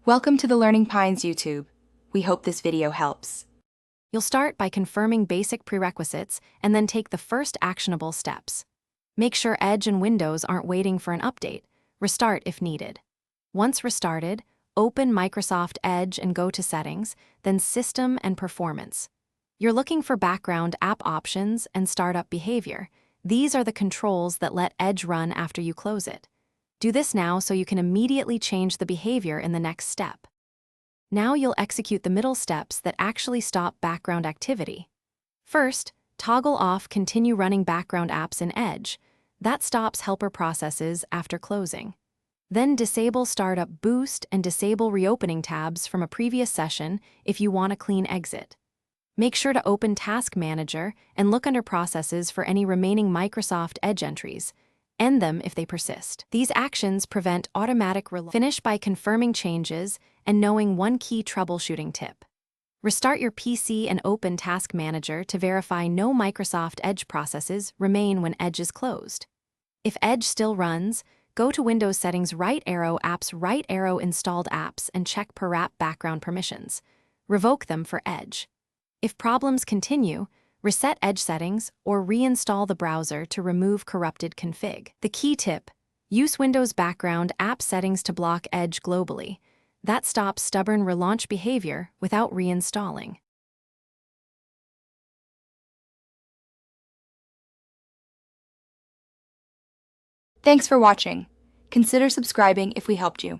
Welcome to the Learning Pines YouTube. We hope this video helps. You'll start by confirming basic prerequisites and then take the first actionable steps. Make sure Edge and Windows aren't waiting for an update. Restart if needed. Once restarted, open Microsoft Edge and go to Settings, then System and Performance. You're looking for background app options and startup behavior. These are the controls that let Edge run after you close it. Do this now so you can immediately change the behavior in the next step. Now you'll execute the middle steps that actually stop background activity. First, toggle off Continue running background apps in Edge. That stops helper processes after closing. Then disable Startup Boost and disable reopening tabs from a previous session if you want a clean exit. Make sure to open Task Manager and look under Processes for any remaining Microsoft Edge entries. End them if they persist. These actions prevent automatic Finish by confirming changes and knowing one key troubleshooting tip. Restart your PC and open Task Manager to verify no Microsoft Edge processes remain when Edge is closed. If Edge still runs, go to Windows Settings, right arrow Apps, right arrow Installed Apps, and check per app background permissions. Revoke them for Edge. If problems continue, reset Edge settings or reinstall the browser to remove corrupted config. The key tip: use Windows background app settings to block Edge globally. That stops stubborn relaunch behavior without reinstalling. Thanks for watching. Consider subscribing if we helped you.